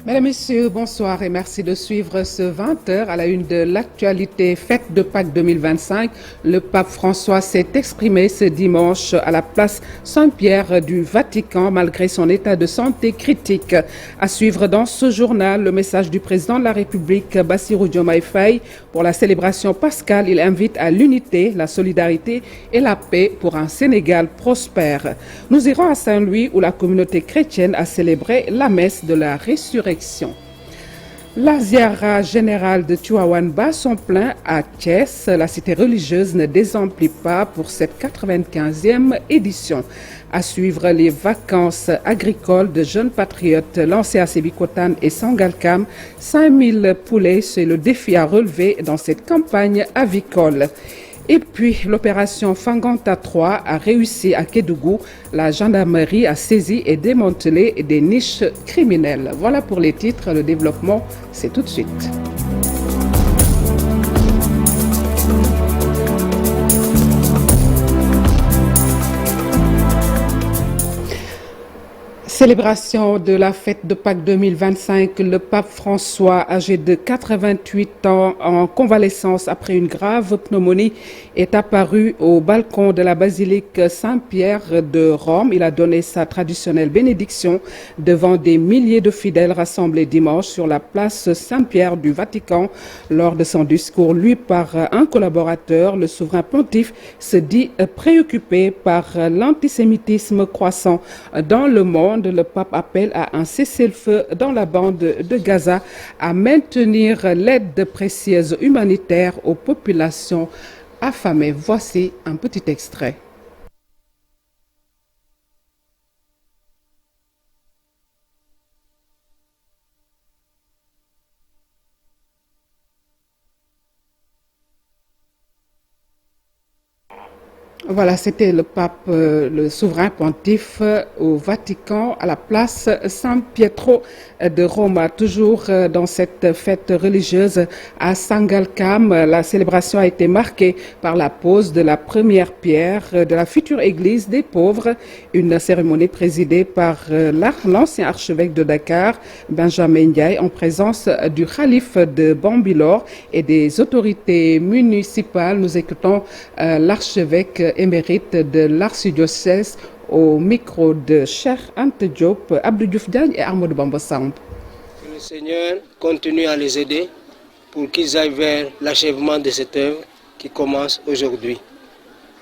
Mesdames, Messieurs, bonsoir et merci de suivre ce 20h à la une de l'actualité fête de Pâques 2025. Le pape François s'est exprimé ce dimanche à la place Saint-Pierre du Vatican malgré son état de santé critique. À suivre dans ce journal le message du président de la République Bassirou Diomaye Faye pour la célébration pascale. Il invite à l'unité, la solidarité et la paix pour un Sénégal prospère. Nous irons à Saint-Louis où la communauté chrétienne a célébré la messe de la résurrection. La ziara générale de Tivaouane bat son plein à Thiès. La cité religieuse ne désemplit pas pour cette 95e édition. À suivre les vacances agricoles de jeunes patriotes lancées à Sébikotane et Sangalkam. 5000 poulets, c'est le défi à relever dans cette campagne avicole. Et puis, l'opération Fanganta 3 a réussi à Kédougou. La gendarmerie a saisi et démantelé des niches criminelles. Voilà pour les titres. Le développement, c'est tout de suite. Célébration de la fête de Pâques 2025, le pape François, âgé de 88 ans, en convalescence après une grave pneumonie, est apparu au balcon de la basilique Saint-Pierre de Rome. Il a donné sa traditionnelle bénédiction devant des milliers de fidèles rassemblés dimanche sur la place Saint-Pierre du Vatican. Lors de son discours lu par un collaborateur, le souverain pontife se dit préoccupé par l'antisémitisme croissant dans le monde. Le pape appelle à un cessez-le-feu dans la bande de Gaza, à maintenir l'aide précieuse humanitaire aux populations affamées. Voici un petit extrait. Voilà, c'était le pape, le souverain pontife au Vatican, à la place San Pietro de Rome. Toujours dans cette fête religieuse à Sangalkam, la célébration a été marquée par la pose de la première pierre de la future église des pauvres, une cérémonie présidée par l'ancien archevêque de Dakar, Benjamin Ndiaye, en présence du calife de Bambilor et des autorités municipales. Nous écoutons l'archevêque émérite de l'archidiocèse au micro de Cheikh Ante Diop, Abdou Diouf Diagne et Ahmadou Bamba Samb. Que le Seigneur continue à les aider pour qu'ils aillent vers l'achèvement de cette œuvre qui commence aujourd'hui.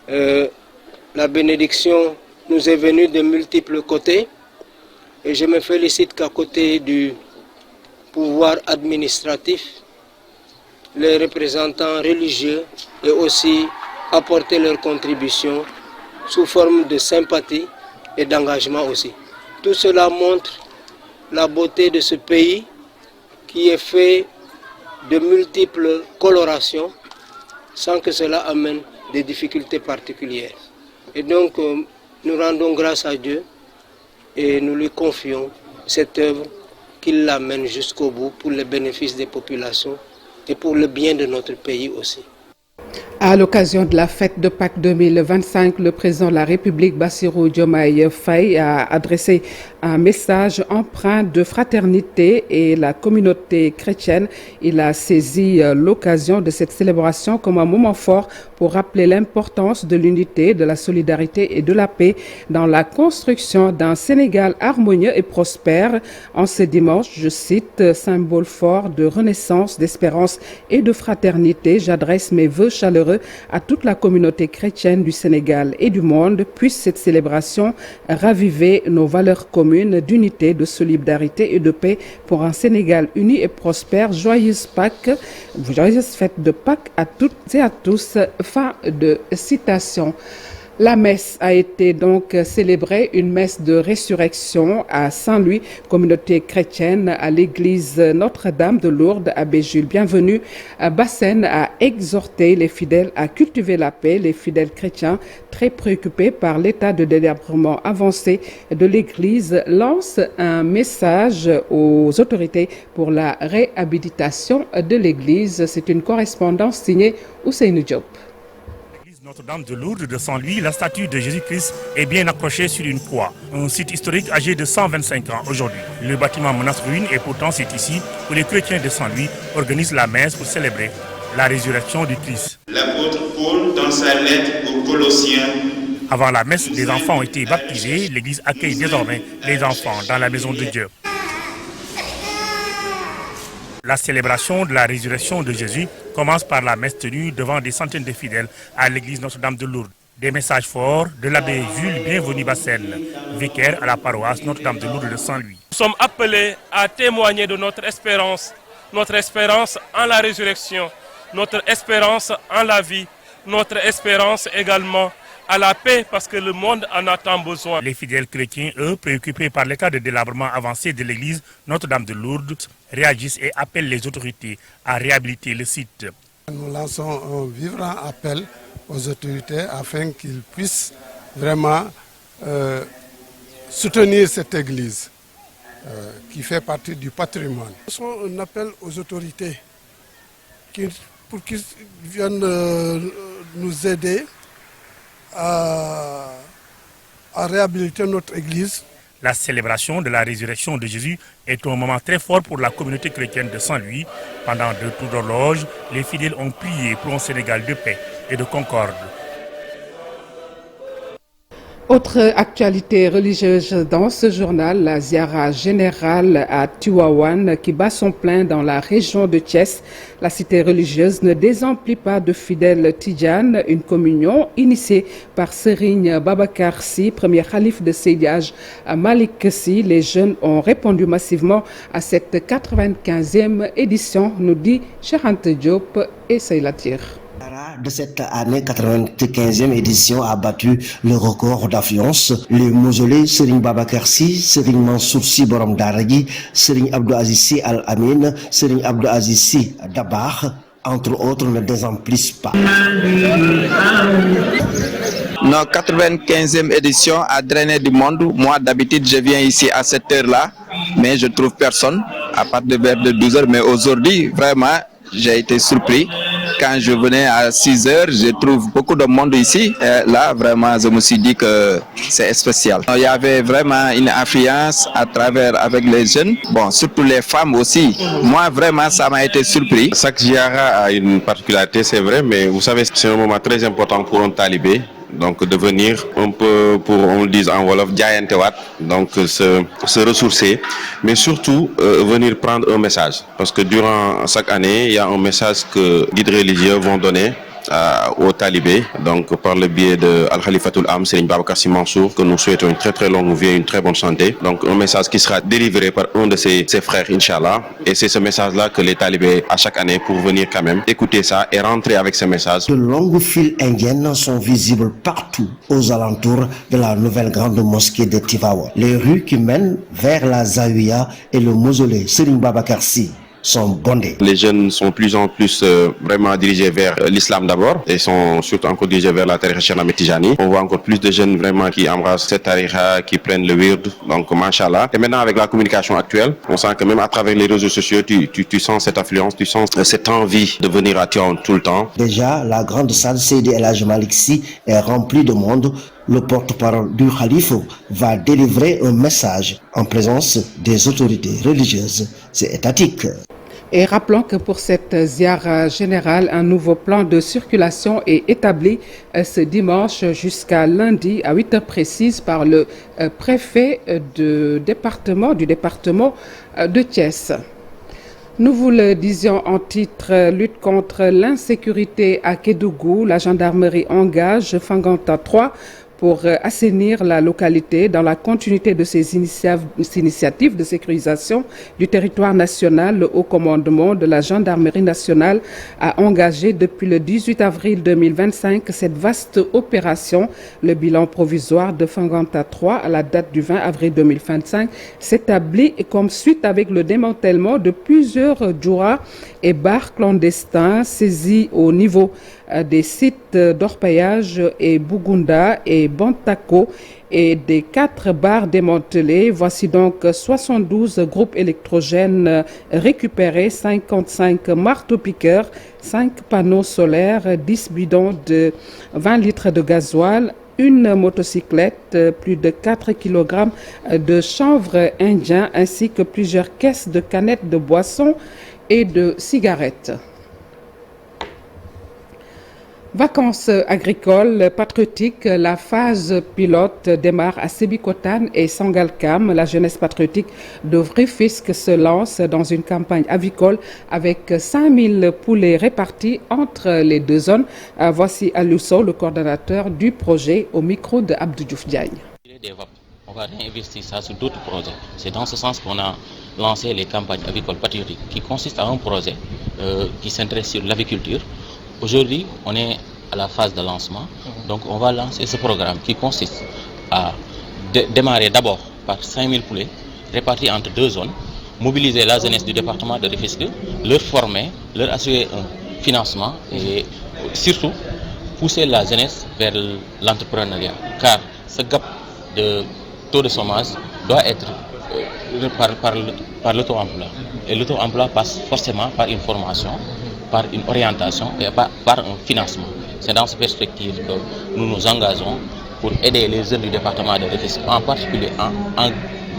La bénédiction nous est venue de multiples côtés et je me félicite qu'à côté du pouvoir administratif, les représentants religieux et aussi apporter leur contribution sous forme de sympathie et d'engagement aussi. Tout cela montre la beauté de ce pays qui est fait de multiples colorations sans que cela amène des difficultés particulières. Et donc nous rendons grâce à Dieu et nous lui confions cette œuvre qu'il l'amène jusqu'au bout pour le bénéfice des populations et pour le bien de notre pays aussi. À l'occasion de la fête de Pâques 2025, le président de la République, Bassirou Diomaye Faye, a adressé un message empreint de fraternité et la communauté chrétienne. Il a saisi l'occasion de cette célébration comme un moment fort pour rappeler l'importance de l'unité, de la solidarité et de la paix dans la construction d'un Sénégal harmonieux et prospère. En ce dimanche, je cite, symbole fort de renaissance, d'espérance et de fraternité, j'adresse mes vœux chaleureux à toute la communauté chrétienne du Sénégal et du monde. Puisse cette célébration raviver nos valeurs communes d'unité, de solidarité et de paix pour un Sénégal uni et prospère. Joyeuse Pâques, joyeuse fête de Pâques à toutes et à tous. Fin de citation. La messe a été donc célébrée, une messe de résurrection à Saint-Louis, communauté chrétienne, à l'église Notre-Dame de Lourdes, abbé Jules Bienvenu. Bassène a exhorté les fidèles à cultiver la paix. Les fidèles chrétiens, très préoccupés par l'état de délabrement avancé de l'église, lancent un message aux autorités pour la réhabilitation de l'église. C'est une correspondance signée Ousseynou Diop. Notre-Dame de Lourdes de Saint-Louis, la statue de Jésus-Christ est bien accrochée sur une croix. Un site historique âgé de 125 ans aujourd'hui. Le bâtiment menace ruine et pourtant c'est ici où les chrétiens de Saint-Louis organisent la messe pour célébrer la résurrection du Christ. L'apôtre Paul, dans sa lettre aux Colossiens, avant la messe, les enfants ont été baptisés. L'église accueille désormais les enfants dans la maison de Dieu. La célébration de la résurrection de Jésus commence par la messe tenue devant des centaines de fidèles à l'église Notre-Dame de Lourdes. Des messages forts de l'abbé Jules Bienvenu-Bassène, vicaire à la paroisse Notre-Dame de Lourdes de Saint-Louis. Nous sommes appelés à témoigner de notre espérance en la résurrection, notre espérance en la vie, notre espérance également à la paix parce que le monde en a tant besoin. Les fidèles chrétiens, eux, préoccupés par l'état de délabrement avancé de l'église Notre-Dame de Lourdes, réagissent et appellent les autorités à réhabiliter le site. Nous lançons un vibrant appel aux autorités afin qu'ils puissent vraiment soutenir cette église qui fait partie du patrimoine. Nous lançons un appel aux autorités pour qu'ils viennent nous aider à réhabiliter notre église. La célébration de la résurrection de Jésus est un moment très fort pour la communauté chrétienne de Saint-Louis. Pendant 2 tours d'horloge, les fidèles ont prié pour un Sénégal de paix et de concorde. Autre actualité religieuse dans ce journal, la ziara générale à Tivaouane qui bat son plein dans la région de Thiès. La cité religieuse ne désemplit pas de fidèles tidjanes. Une communion initiée par Serigne Babacar Sy, premier khalife de Seydi Hadj Malick Sy. Les jeunes ont répondu massivement à cette 95e édition, nous dit Cheikh Anta Diop et Seylatir. De cette année 95e édition a battu le record d'affluence. Le mausolée Serigne Babacar Sy, Serigne Mansour Sy Borom Daara Ji, Serigne Abdou Aziz Sy Al Amin, Serigne Abdou Aziz Sy Dabakh, entre autres, ne désemplissent pas. Notre 95e édition a drainé du monde. Moi, d'habitude, je viens ici à cette heure-là, mais je ne trouve personne à partir de 12 heures. Mais aujourd'hui, vraiment, j'ai été surpris. Quand je venais à 6 heures, je trouve beaucoup de monde ici. Et là, vraiment, je me suis dit que c'est spécial. Il y avait vraiment une affluence avec les jeunes, bon, surtout les femmes aussi. Moi, vraiment, ça m'a été surpris. Chaque ziara a une particularité, c'est vrai, mais vous savez, c'est un moment très important pour un talibé. Donc de venir un peu, pour on le dise en wolof, jaayantewat, donc se ressourcer, mais surtout venir prendre un message. Parce que durant chaque année, il y a un message que guides religieux vont donner aux talibés, donc par le biais de Al-Khalifatul Am, Serigne Babacar Sy Mansour, que nous souhaitons une très très longue vie et une très bonne santé. Donc un message qui sera délivré par un de ses frères, Inch'Allah. Et c'est ce message-là que les talibés, à chaque année, pour venir quand même écouter ça et rentrer avec ce message. De longues files indiennes sont visibles partout aux alentours de la nouvelle grande mosquée de Tivaouane. Les rues qui mènent vers la Zawiya et le mausolée Serigne Babacar Sy sont bondés. Les jeunes sont plus en plus vraiment dirigés vers l'islam d'abord et sont surtout encore dirigés vers la tariqa Cheikh Ahmed Tijani. On voit encore plus de jeunes vraiment qui embrassent cette tariqa, qui prennent le wird, donc machallah. Et maintenant avec la communication actuelle, on sent que même à travers les réseaux sociaux, tu sens cette affluence, tu sens cette envie de venir à Tivaouane tout le temps. Déjà, la grande salle Seydi El Hadji Malick Sy est remplie de monde. Le porte-parole du khalife va délivrer un message en présence des autorités religieuses et étatiques. Et rappelons que pour cette ziara générale, un nouveau plan de circulation est établi ce dimanche jusqu'à lundi à 8 heures précises par le préfet du département de Thiès. Nous vous le disions en titre, lutte contre l'insécurité à Kédougou. La gendarmerie engage Fanganta 3 pour assainir la localité dans la continuité de ses initiatives de sécurisation du territoire national. Le haut commandement de la gendarmerie nationale a engagé depuis le 18 avril 2025 cette vaste opération. Le bilan provisoire de Fanganta 3 à la date du 20 avril 2025 s'établit comme suite avec le démantèlement de plusieurs djouras et bars clandestins saisis au niveau des sites d'orpaillage et Bugunda et Bantako et des 4 barres démantelées. Voici donc 72 groupes électrogènes récupérés, 55 marteaux-piqueurs, 5 panneaux solaires, 10 bidons de 20 litres de gasoil, une motocyclette, plus de 4 kg de chanvre indien ainsi que plusieurs caisses de canettes de boissons et de cigarettes. Vacances agricoles patriotiques, la phase pilote démarre à Sébikotane et Sangalkam. La jeunesse patriotique de Rufisque se lance dans une campagne avicole avec 5000 poulets répartis entre les 2 zones. Voici Aliou Sow, le coordonnateur du projet, au micro de Abdou Diouf Diagne. On va réinvestir ça sur d'autres projets. C'est dans ce sens qu'on a lancé les campagnes avicoles patriotiques qui consistent à un projet qui s'intéresse sur l'aviculture. Aujourd'hui, on est à la phase de lancement, donc on va lancer ce programme qui consiste à démarrer d'abord par 5000 poulets répartis entre 2 zones, mobiliser la jeunesse du département de Rufisque, leur former, leur assurer un financement et surtout pousser la jeunesse vers l'entrepreneuriat, car ce gap de taux de chômage doit être par l'auto-emploi. Et l'auto-emploi passe forcément par une formation, par une orientation et par un financement. C'est dans cette perspective que nous nous engageons pour aider les jeunes du département de Rufisque, en particulier en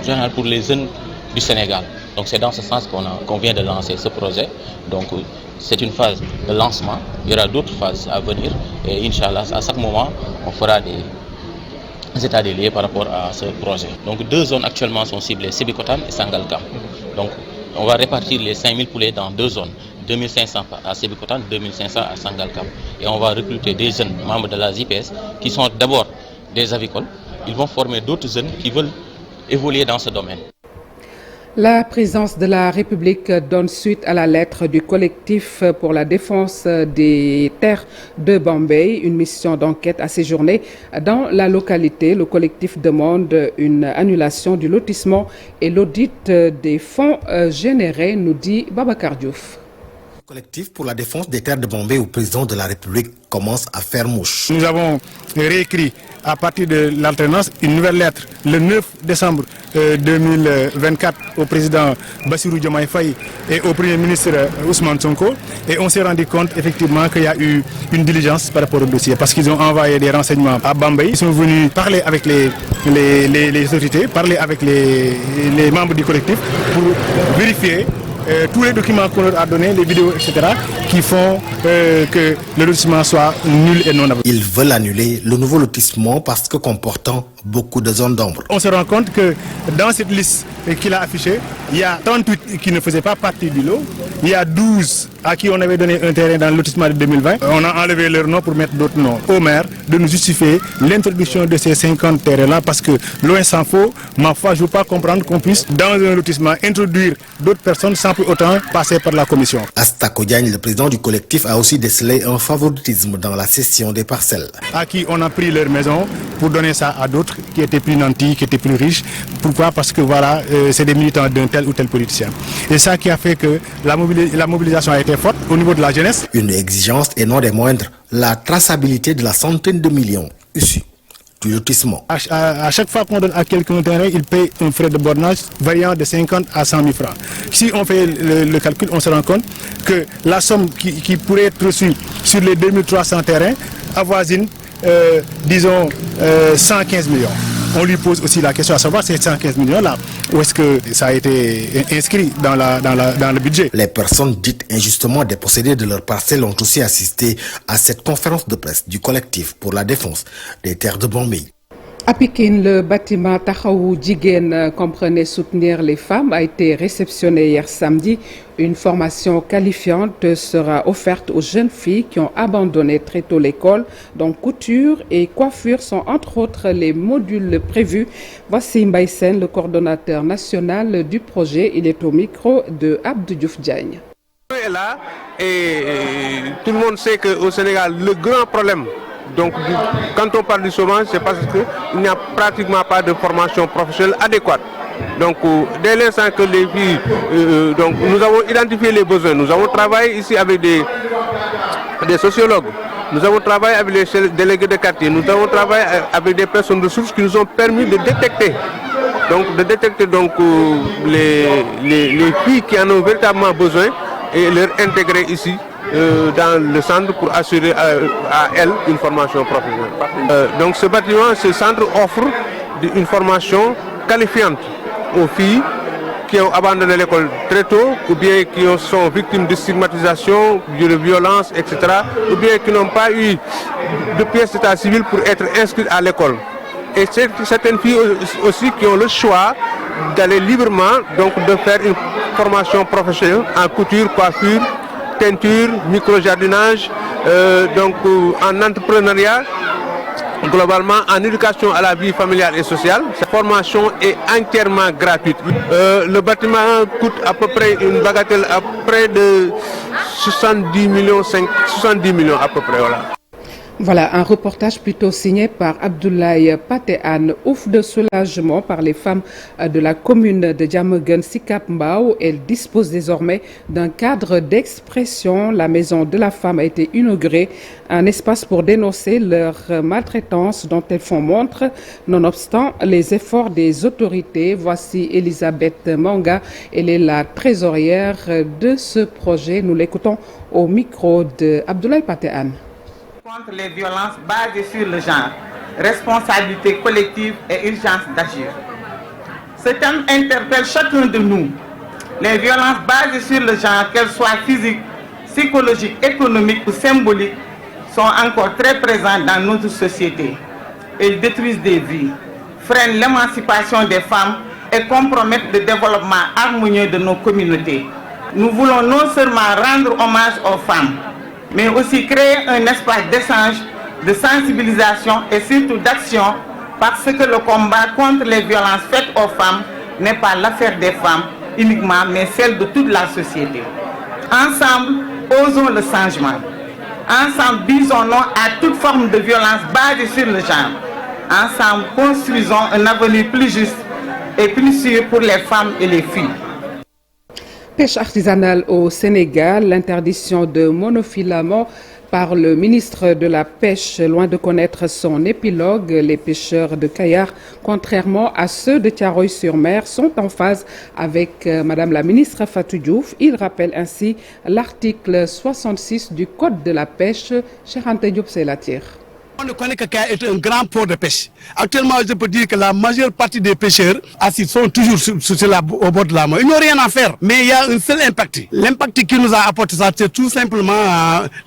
général pour les jeunes du Sénégal. Donc c'est dans ce sens qu'on vient de lancer ce projet. Donc c'est une phase de lancement, il y aura d'autres phases à venir et Inch'Allah, à chaque moment, on fera des états des lieux par rapport à ce projet. Donc 2 zones actuellement sont ciblées, Sébikotane et Sangalkam. Donc on va répartir les 5000 poulets dans 2 zones. 2500 à Sébikotane, 2500 à Sangalkam. Et on va recruter des jeunes membres de la JPS qui sont d'abord des avicoles. Ils vont former d'autres jeunes qui veulent évoluer dans ce domaine. La présidence de la République donne suite à la lettre du collectif pour la défense des terres de Bambey. Une mission d'enquête a séjourné dans la localité. Le collectif demande une annulation du lotissement et l'audit des fonds générés, nous dit Babacar Diouf. Le collectif pour la défense des terres de Bambey au président de la République commence à faire mouche. Nous avons réécrit à partir de l'alternance une nouvelle lettre le 9 décembre 2024 au président Bassirou Diomaye Faye et au premier ministre Ousmane Sonko. Et on s'est rendu compte effectivement qu'il y a eu une diligence par rapport au dossier parce qu'ils ont envoyé des renseignements à Bambey. Ils sont venus parler avec les autorités, parler avec les membres du collectif pour vérifier tous les documents qu'on leur a donnés, les vidéos, etc., qui font que le lotissement soit nul et non avoué. Ils veulent annuler le nouveau lotissement parce que comportant beaucoup de zones d'ombre. On se rend compte que dans cette liste qu'il a affichée, il y a 38 qui ne faisaient pas partie du lot, il y a 12 à qui on avait donné un terrain dans le lotissement de 2020. On a enlevé leur nom pour mettre d'autres noms. Au maire de nous justifier l'introduction de ces 50 terrains-là parce que loin s'en faut, ma foi, je ne veux pas comprendre qu'on puisse dans un lotissement introduire d'autres personnes sans pour autant passer par la commission. Astako Diagne, le président du collectif, a aussi décelé un favoritisme dans la cession des parcelles. À qui on a pris leur maison pour donner ça à d'autres qui étaient plus nantis, qui étaient plus riches. Pourquoi? Parce que voilà, c'est des militants d'un tel ou tel politicien. Et ça qui a fait que la mobilisation a été forte au niveau de la jeunesse. Une exigence et non des moindres, la traçabilité de la centaine de millions issus du lotissement. À chaque fois qu'on donne à quelqu'un un terrain, il paye un frais de bornage variant de 50 à 100 000 francs. Si on fait le calcul, on se rend compte que la somme qui pourrait être reçue sur les 2300 terrains avoisine, disons, 115 millions. On lui pose aussi la question à savoir ces 115 millions-là, où est-ce que ça a été inscrit dans le budget. Les personnes dites injustement dépossédées de leurs parcelles ont aussi assisté à cette conférence de presse du collectif pour la défense des terres de Bambey. À Pikine, le bâtiment Taxawu Jigéen comprenait soutenir les femmes a été réceptionné hier samedi. Une formation qualifiante sera offerte aux jeunes filles qui ont abandonné très tôt l'école. Donc couture et coiffure sont entre autres les modules prévus. Voici Mbaye Sène, le coordonnateur national du projet. Il est au micro de Abdou Diouf Diagne. Est là et tout le monde sait qu'au Sénégal, le grand problème, donc quand on parle du chômage, c'est parce qu'il n'y a pratiquement pas de formation professionnelle adéquate. Donc dès l'instant que les filles, nous avons identifié les besoins, nous avons travaillé ici avec des sociologues nous avons travaillé avec les délégués de quartier, nous avons travaillé avec des personnes ressources qui nous ont permis de détecter. Donc, les filles qui en ont véritablement besoin et les intégrer ici dans le centre pour assurer à elles une formation professionnelle. Donc ce bâtiment, ce centre offre une formation qualifiante aux filles qui ont abandonné l'école très tôt, ou bien qui sont victimes de stigmatisation, de violence, etc., ou bien qui n'ont pas eu de pièce d'état civil pour être inscrites à l'école. Et certaines filles aussi qui ont le choix d'aller librement, donc de faire une formation professionnelle en couture, coiffure, teinture, micro-jardinage, donc en entrepreneuriat, globalement en éducation à la vie familiale et sociale. Cette formation est entièrement gratuite. Le bâtiment coûte à peu près une bagatelle à près de 70 millions à peu près. Voilà un reportage plutôt signé par Abdoulaye Patean. Ouf de soulagement par les femmes de la commune de Diamaguène Sicap Mbao. Elles disposent désormais d'un cadre d'expression. La maison de la femme a été inaugurée, un espace pour dénoncer leur maltraitance dont elles font montre, nonobstant les efforts des autorités. Voici Elisabeth Manga, elle est la trésorière de ce projet. Nous l'écoutons au micro de Abdoulaye Patean. Contre les violences basées sur le genre, responsabilité collective et urgence d'agir. Ce thème interpelle chacun de nous. Les violences basées sur le genre, qu'elles soient physiques, psychologiques, économiques ou symboliques, sont encore très présentes dans notre société. Elles détruisent des vies, freinent l'émancipation des femmes et compromettent le développement harmonieux de nos communautés. Nous voulons non seulement rendre hommage aux femmes, mais aussi créer un espace d'échange, de sensibilisation et surtout d'action, parce que le combat contre les violences faites aux femmes n'est pas l'affaire des femmes uniquement, mais celle de toute la société. Ensemble, osons le changement. Ensemble, disons non à toute forme de violence basée sur le genre. Ensemble, construisons un avenir plus juste et plus sûr pour les femmes et les filles. Pêche artisanale au Sénégal, l'interdiction de monofilament par le ministre de la Pêche. Loin de connaître son épilogue, les pêcheurs de Kayar, contrairement à ceux de Thiaroye-sur-Mer, sont en phase avec Madame la ministre Fatou Diouf. Il rappelle ainsi l'article 66 du Code de la pêche. Cheikh Anta Diop, c'est la tire. On connaît que Kayar est un grand port de pêche. Actuellement, je peux dire que la majeure partie des pêcheurs assis sont toujours au bord de la mer. Ils n'ont rien à faire, mais il y a un seul impact. L'impact qui nous a apporté ça, c'est tout simplement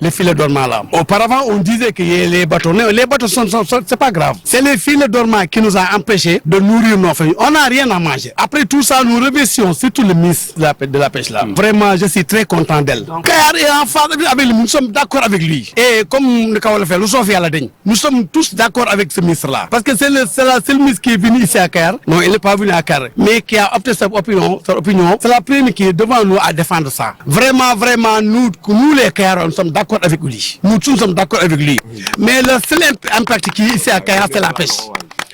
les filets dormants là. Auparavant, on disait que les bateaux c'est pas grave. C'est les filets dormants qui nous ont empêché de nourrir nos familles. On n'a rien à manger. Après tout ça, nous remercions surtout le ministre de la pêche là. Vraiment, je suis très content d'elle. Kayar est en phase avec lui. Nous sommes d'accord avec lui. Et comme le Kawal fait, nous sommes tous d'accord avec ce ministre-là. Parce que c'est le seul ministre qui est venu ici à Kayar. Non, il n'est pas venu à Kayar. Mais qui a opté sa opinion. C'est la première qui est devant nous à défendre ça. Vraiment, nous les Kayar, nous sommes d'accord avec lui. Nous tous sommes d'accord avec lui. Mais le seul impact qui est ici à Kayar, c'est la pêche.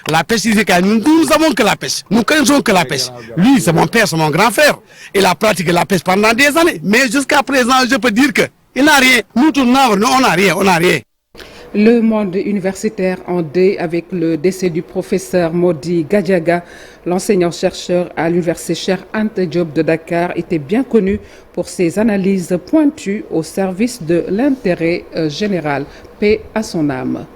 La pêche ici, nous n'avons que la pêche. Nous connaissons que la pêche. Lui, c'est mon père, c'est mon grand frère. Il a pratiqué la pêche pendant des années. Mais jusqu'à présent, je peux dire qu'il n'a rien. Nous, on n'a rien. Le monde universitaire en deuil avec le décès du professeur Modi Gadiaga, l'enseignant-chercheur à l'université Cheikh Anta Diop de Dakar, était bien connu pour ses analyses pointues au service de l'intérêt général. Paix à son âme.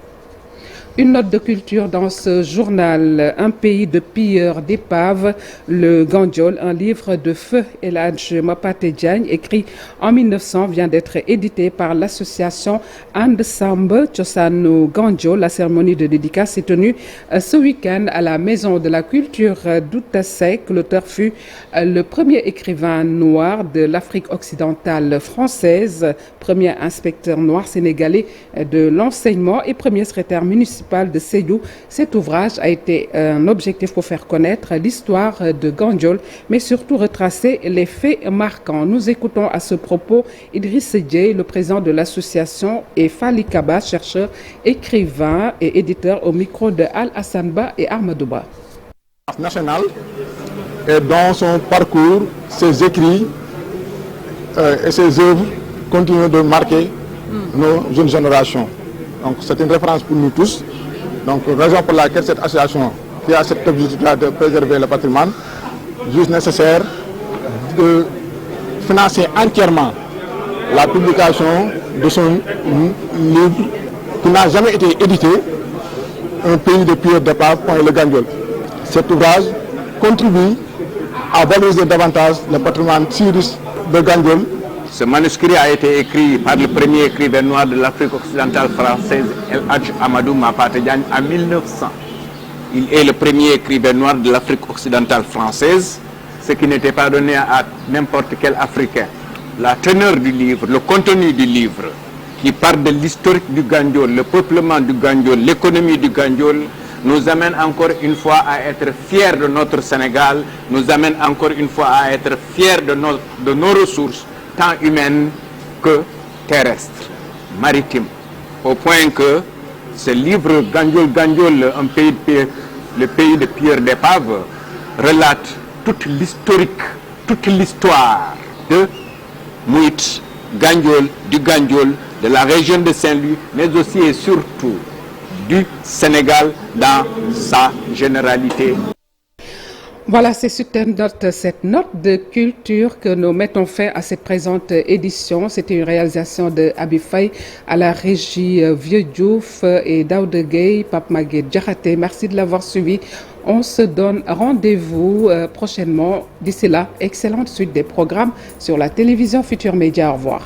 Une note de culture dans ce journal, un pays de pilleurs d'épaves, le Gandiol, un livre de feu El Hadj Mapate Diagne, écrit en 1900, vient d'être édité par l'association And Samb Cosaanu Gandiol. La cérémonie de dédicace est tenue ce week-end à la Maison de la Culture d'Outa Seck. L'auteur fut le premier écrivain noir de l'Afrique occidentale française, premier inspecteur noir sénégalais de l'enseignement et premier secrétaire municipal de Sédhiou. Cet ouvrage a été un objectif pour faire connaître l'histoire de Gandiol, mais surtout retracer les faits marquants. Nous écoutons à ce propos Idriss Dieye, le président de l'association, et Fali Kaba, chercheur, écrivain et éditeur, au micro de Al-Hassan Ba et Ahmadouba. National, et dans son parcours, ses écrits et ses œuvres continuent de marquer nos jeunes générations. Donc c'est une référence pour nous tous. Donc raison pour laquelle cette association qui a cet objectif-là de préserver le patrimoine juge nécessaire de financer entièrement la publication de son livre qui n'a jamais été édité, Un pays de pierre d'épave, le Gandiol. Cet ouvrage contribue à valoriser davantage le patrimoine si riche de Gandiol. Ce manuscrit a été écrit par le premier écrivain noir de l'Afrique occidentale française, El Hadj Amadou Mapate Diagne, en 1900. Il est le premier écrivain noir de l'Afrique occidentale française, ce qui n'était pas donné à n'importe quel Africain. La teneur du livre, le contenu du livre, qui parle de l'historique du Gandiol, le peuplement du Gandiol, l'économie du Gandiol, nous amène encore une fois à être fiers de notre Sénégal, nous amène encore une fois à être fiers de nos ressources, tant humaines que terrestres, maritimes. Au point que ce livre Gandiol, un pays de pierre, le pays de pierre d'épave, relate toute l'historique, toute l'histoire de Mouit, Gandiol, du Gandiol, de la région de Saint-Louis, mais aussi et surtout du Sénégal dans sa généralité. Voilà, c'est sur cette note de culture que nous mettons fin à cette présente édition. C'était une réalisation de Abi Faye à la régie Vieux Diouf et Daouda Gueye, Pape Maguette Diakhaté. Merci de l'avoir suivi. On se donne rendez-vous prochainement. D'ici là, excellente suite des programmes sur la télévision Futur Média. Au revoir.